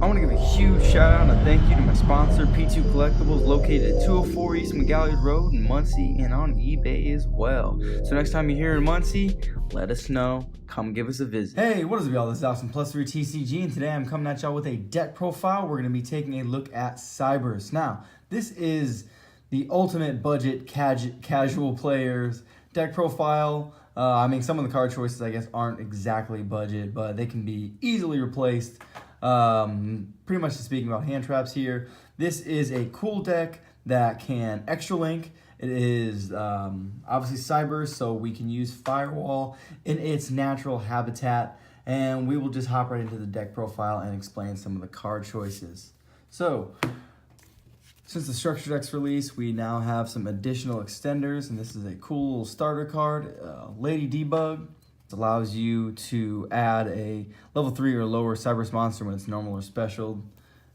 I want to give a huge shout out and a thank you to my sponsor, P2 Collectibles, located at 204 East McGalley Road in Muncie and on eBay as well. So next time you're here in Muncie, let us know. Come give us a visit. Hey, what is up, y'all? This is Austin Plus 3 TCG, and today I'm coming at y'all with a deck profile. We're going to be taking a look at Cyberse. Now, this is the ultimate budget casual players deck profile. I mean, some of the card choices, I guess, aren't exactly budget, but they can be easily replaced. Pretty much just speaking about hand traps here. This is a cool deck that can extra link. It is obviously Cyberse, so we can use Firewall in its natural habitat, and we will just hop right into the deck profile and explain some of the card choices. So, since the Structure Deck's release, we now have some additional extenders, and this is a cool starter card, Lady Debug. It allows you to add a level 3 or lower Cyberse monster when it's normal or special.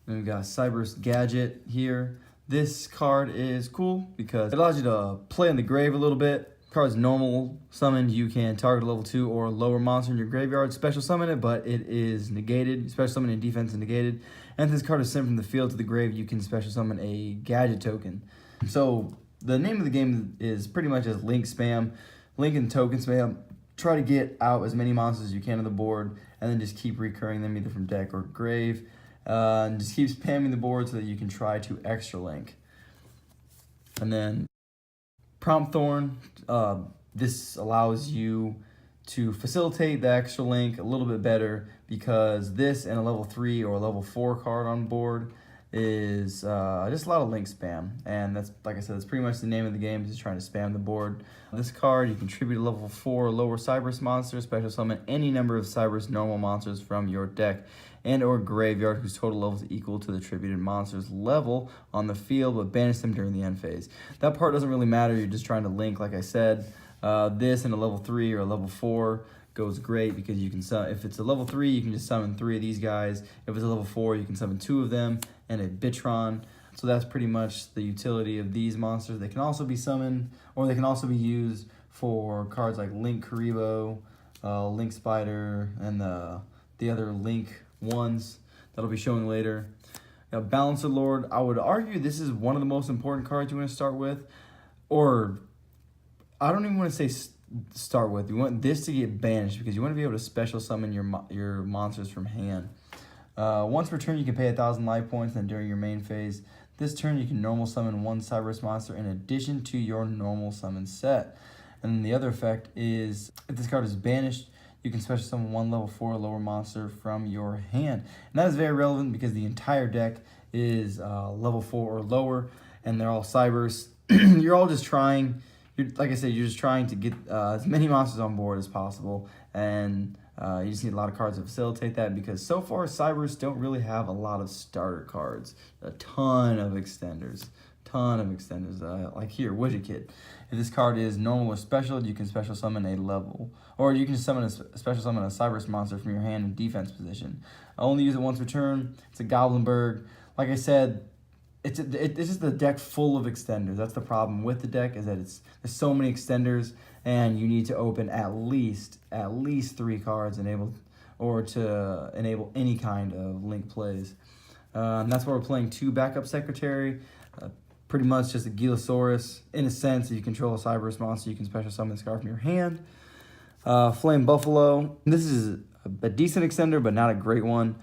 Then we've got Cyberse Gadget here. This card is cool because it allows you to play in the grave a little bit. Card's normal summoned, you can target a level 2 or lower monster in your graveyard, special summon it, but it is negated. Special summon in defense is negated. And if this card is sent from the field to the grave, you can special summon a gadget token. So the name of the game is pretty much as link spam, link and token spam. Try to get out as many monsters as you can on the board, and then just keep recurring them either from deck or grave. And just keep spamming the board so that you can try to extra link. And then Prompt Thorn, this allows you to facilitate the extra link a little bit better because this and a level 3 or a level 4 card on board is just a lot of link spam, and that's, like I said, that's pretty much the name of the game, just trying to spam the board. This card, you contribute a level 4 or lower Cyberse monster, special summon any number of Cyberse normal monsters from your deck and or graveyard whose total level is equal to the attributed monster's level on the field, but banish them during the end phase. That part doesn't really matter, you're just trying to link, like I said. This and a level 3 or a level 4 goes great because you can if it's a level 3, you can just summon 3 of these guys. If it's a level 4, you can summon 2 of them and a Bitron. So that's pretty much the utility of these monsters. They can also be summoned, or they can also be used for cards like Link Karibo, Link Spider, and the other Link ones that'll be showing later. Balancer Lord, I would argue this is one of the most important cards you want to start with, or I don't even want to say start with. You want this to get banished because you want to be able to special summon your monsters from hand. Once per turn, you can pay 1,000 life points, and during your main phase, this turn you can normal summon 1 Cyberse monster in addition to your normal summon set. And then the other effect is, if this card is banished, you can special summon 1 level 4 or lower monster from your hand. And that is very relevant because the entire deck is level 4 or lower, and they're all Cyberse. You're all just trying... like I said, you're just trying to get as many monsters on board as possible, and you just need a lot of cards to facilitate that because so far Cyberse don't really have a lot of starter cards. A ton of extenders. Like here, Widget Kid. If this card is normal or special, you can special summon a level, or you can summon special summon a Cyberse monster from your hand in defense position. I only use it once per turn. It's a Goblinberg. Like I said, it's just a deck full of extenders. That's the problem with the deck, is that there's so many extenders, and you need to open at least 3 cards to enable any kind of link plays. And that's why we're playing 2 backup Secretary. Pretty much just a Gilosaurus. In a sense, if you control a Cyberse monster, you can special summon this card from your hand. Flame Buffalo. This is a decent extender, but not a great one.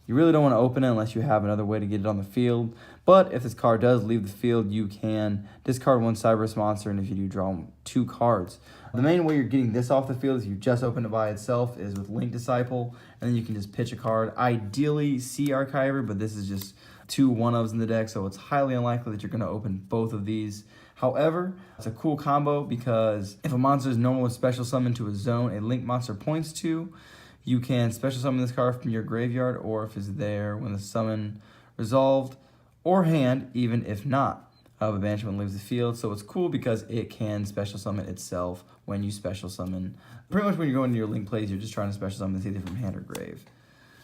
You really don't want to open it unless you have another way to get it on the field. But if this card does leave the field, you can discard 1 Cyberse monster, and if you do, draw 2 cards. The main way you're getting this off the field, if you just open it by itself, is with Link Disciple, and then you can just pitch a card. Ideally, Sea Archiver, but this is just 2 one-ofs in the deck, so it's highly unlikely that you're going to open both of these. However, it's a cool combo because if a monster is normal or special summoned to a zone a Link monster points to, you can special summon this card from your graveyard, or if it's there when the summon resolved, or hand, even if not. But banishment leaves the field, so it's cool because it can special summon itself when you special summon. Pretty much when you're going to your Link plays, you're just trying to special summon this either from hand or grave.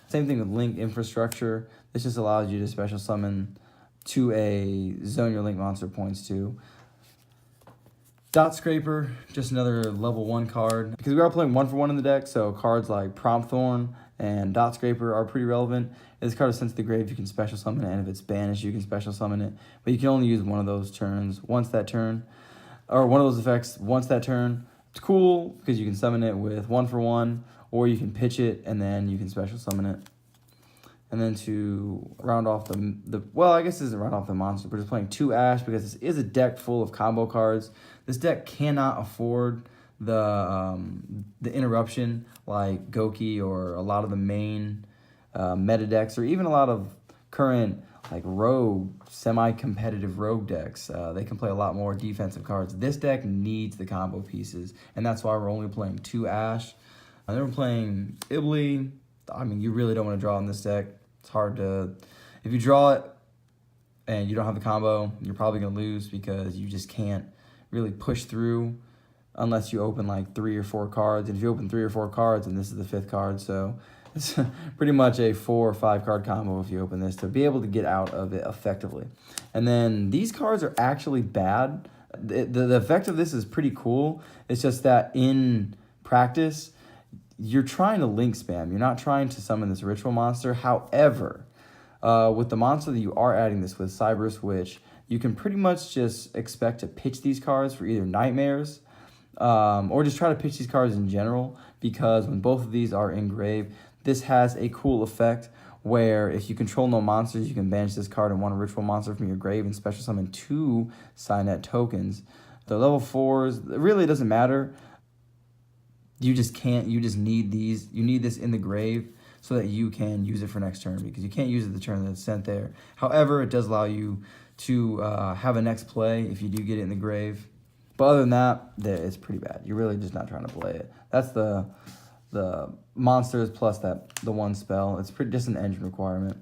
Same thing with Link Infrastructure. This just allows you to special summon to a zone your Link monster points to. Dot Scraper, just another level 1 card. Because we are playing 1-for-1 in the deck, so cards like Prompt Thorn and Dot Scraper are pretty relevant. If this card is sent to the grave, you can special summon it, and if it's banished, you can special summon it. But you can only use one of those turns once that turn, or one of those effects once that turn. It's cool because you can summon it with 1-for-1, or you can pitch it and then you can special summon it. And then to round off well, I guess this isn't round off the monster, but just playing 2 Ash because this is a deck full of combo cards. This deck cannot afford the interruption like Goki or a lot of the main meta decks, or even a lot of current like rogue, semi-competitive rogue decks. They can play a lot more defensive cards. This deck needs the combo pieces, and that's why we're only playing 2 Ash. And then we're playing Ibly. I mean, you really don't want to draw in this deck. It's hard to... If you draw it and you don't have the combo, you're probably going to lose because you just can't really push through unless you open like 3 or 4 cards. And if you open 3 or 4 cards, and this is the 5th card, so it's pretty much a 4 or 5 card combo if you open this to be able to get out of it effectively. And then these cards are actually bad. The effect of this is pretty cool. It's just that in practice, you're trying to link spam. You're not trying to summon this ritual monster. However, with the monster that you are adding this with, Cyberse, which you can pretty much just expect to pitch these cards for either nightmares, or just try to pitch these cards in general, because when both of these are in grave, this has a cool effect where if you control no monsters, you can banish this card and 1 ritual monster from your grave and special summon 2 Signet tokens. The level 4s, it really doesn't matter. You just can't, you just need these. You need this in the grave so that you can use it for next turn, because you can't use it the turn that it's sent there. However, it does allow you to have a next play if you do get it in the grave. But other than that, it's pretty bad. You're really just not trying to play it. That's the monsters plus the 1 spell. It's just an engine requirement.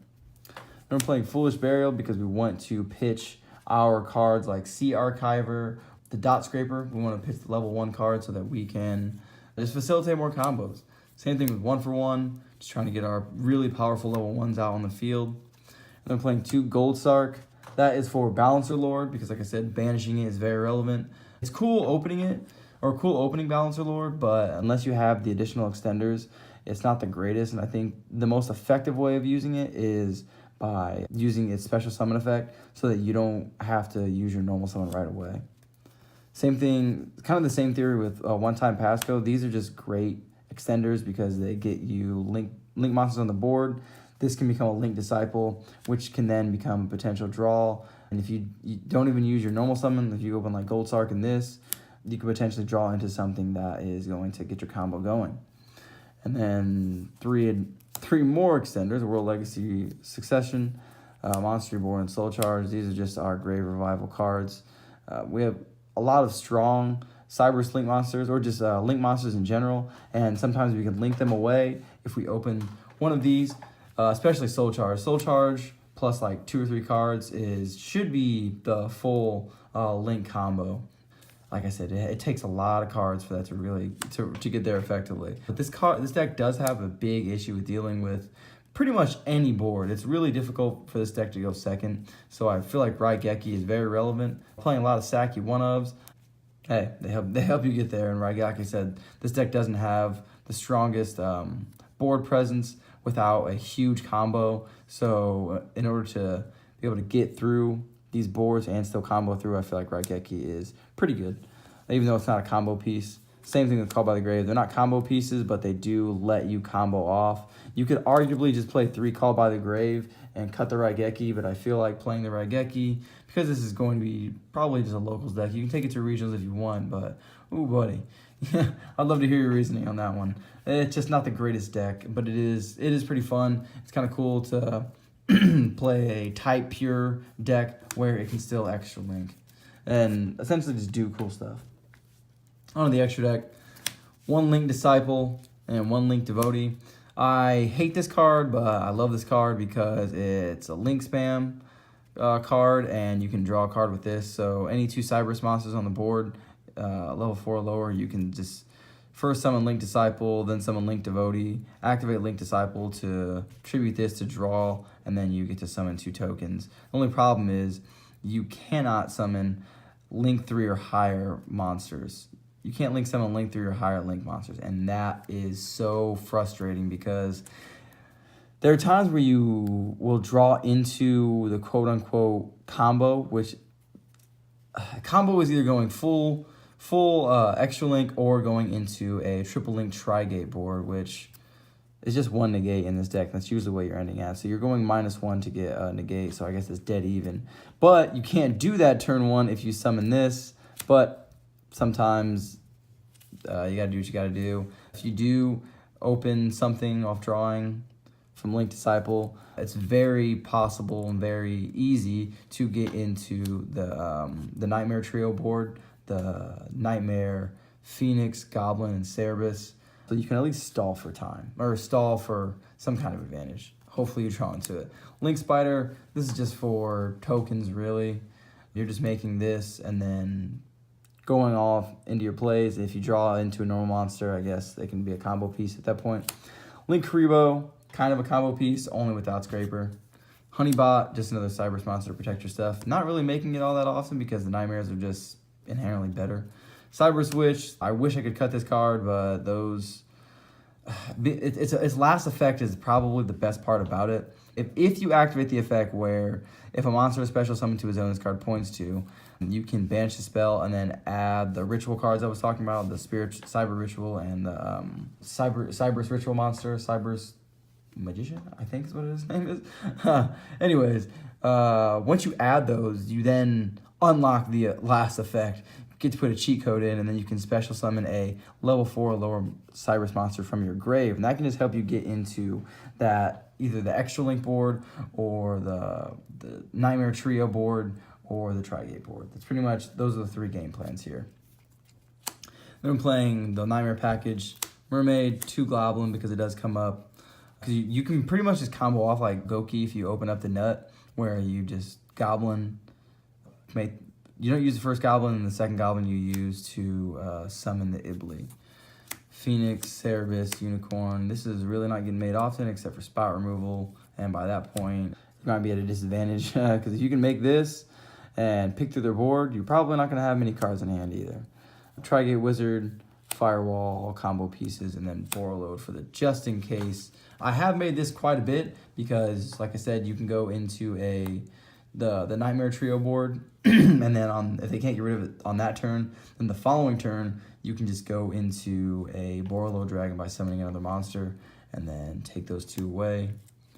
Then we're playing Foolish Burial because we want to pitch our cards like Sea Archiver, the Dot Scraper. We want to pitch the level 1 card so that we can just facilitate more combos. Same thing with 1-for-1, just trying to get our really powerful level 1s out on the field. And then playing 2 Gold Sark. That is for Balancer Lord, because like I said, banishing it is very relevant. It's cool opening it, or cool opening Balancer Lord, but unless you have the additional extenders, it's not the greatest. And I think the most effective way of using it is by using its special summon effect so that you don't have to use your normal summon right away. Same thing, kind of the same theory with One-Time Passcode. These are just great extenders because they get you link monsters on the board. This can become a Link Disciple, which can then become a potential draw. And if you don't even use your normal summon, if you open like Gold Sark in this, you could potentially draw into something that is going to get your combo going. And then three more extenders: World Legacy Succession, Monster Reborn, and Soul Charge. These are just our Grave Revival cards. We have a lot of strong Cyberse link monsters, or just link monsters in general, and sometimes we can link them away if we open one of these, especially Soul Charge. Soul Charge plus like 2 or 3 cards should be the full link combo. Like I said, it takes a lot of cards for that to really to get there effectively. But this deck does have a big issue with dealing with pretty much any board. It's really difficult for this deck to go second, so I feel like Raigeki is very relevant. Playing a lot of Saki 1-ofs, hey, they help you get there. And Raigeki said this deck doesn't have the strongest board presence without a huge combo. So in order to be able to get through these boards and still combo through, I feel like Raigeki is pretty good, even though it's not a combo piece. Same thing with Call by the Grave. They're not combo pieces, but they do let you combo off. You could arguably just play 3 Call by the Grave and cut the Raigeki, but I feel like playing the Raigeki, because this is going to be probably just a locals deck. You can take it to regionals if you want, but, ooh, buddy. I'd love to hear your reasoning on that one. It's just not the greatest deck, but it is pretty fun. It's kind of cool to play a type pure deck where it can still extra link and essentially just do cool stuff. On the extra deck, 1 Link Disciple and 1 Link Devotee. I hate this card, but I love this card because it's a link spam card, and you can draw a card with this. So any 2 Cyberse monsters on the board, level 4 or lower, you can just first summon Link Disciple, then summon Link Devotee, activate Link Disciple to tribute this to draw, and then you get to summon 2 tokens. The only problem is you cannot summon Link 3 or higher monsters. you can't link summon link through your higher link monsters. And that is so frustrating because there are times where you will draw into the quote-unquote combo, which combo is either going full extra link or going into a triple link tri-gate board, which is just one negate in this deck. That's usually what you're ending at. So you're going -1 to get a negate, so I guess it's dead even. But you can't do that turn 1 if you summon this, but sometimes you gotta do what you gotta do. If you do open something off drawing from Link Disciple, it's very possible and very easy to get into the Nightmare Trio board, the Nightmare, Phoenix, Goblin, and Cyberse. So you can at least stall for time, or stall for some kind of advantage. Hopefully you draw into it. Link Spider, this is just for tokens, really. You're just making this and then going off into your plays. If you draw into a normal monster, I guess they can be a combo piece at that point. Link Karibo, kind of a combo piece, only without Scraper. Honeybot, just another Cyberse monster to protect your stuff. Not really making it all that often because the Nightmares are just inherently better. Cyber Switch, I wish I could cut this card, but those... Its last effect is probably the best part about it. If you activate the effect where if a monster is special summoned to a zone this card points to, you can banish the spell and then add the ritual cards I was talking about, the Cyber Ritual and the Cyberse Ritual monster, Cyberse Magician, I think is what his name is. Anyways, once you add those, you then unlock the last effect. Get to put a cheat code in, and then you can special summon a level 4 or lower Cyberse monster from your grave, and that can just help you get into that either the extra link board or the Nightmare Trio board or the Tri-Gate board. That's pretty much, those are the 3 game plans here. Then I'm playing the Nightmare package, Mermaid, 2 Goblin because it does come up. Because you can pretty much just combo off like Goki if you open up the nut, where you just Goblin, you don't use the first Goblin, and the second Goblin you use to summon the Ibli. Phoenix, Cyberse, Unicorn. This is really not getting made often except for spot removal, and by that point, you might be at a disadvantage because if you can make this and pick through their board, you're probably not going to have many cards in hand either. Tri-Gate Wizard, Firewall, combo pieces, and then Borreload for the just in case. I have made this quite a bit because, like I said, you can go into the Nightmare Trio board, and then if they can't get rid of it on that turn, then the following turn, you can just go into a Borreload Dragon by summoning another monster, and then take those 2 away.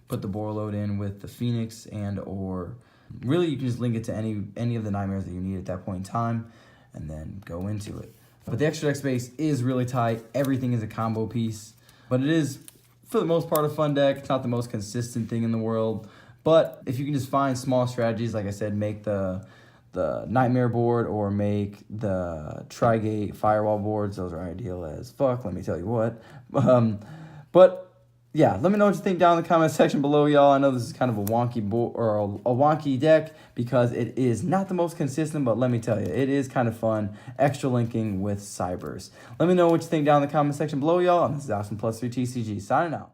Put the Borreload in with the Phoenix, or really you can just link it to any of the Nightmares that you need at that point in time, and then go into it. But the extra deck space is really tight. Everything is a combo piece, but it is, for the most part, a fun deck. It's not the most consistent thing in the world. But if you can just find small strategies, like I said, make the Nightmare board or make the Tri-Gate Firewall boards, those are ideal as fuck, let me tell you what. But yeah, let me know what you think down in the comment section below, y'all. I know this is kind of a wonky board or a wonky deck because it is not the most consistent, but let me tell you, it is kind of fun extra linking with Cyberse. Let me know what you think down in the comment section below, y'all. And this is Austin +3 TCG signing out.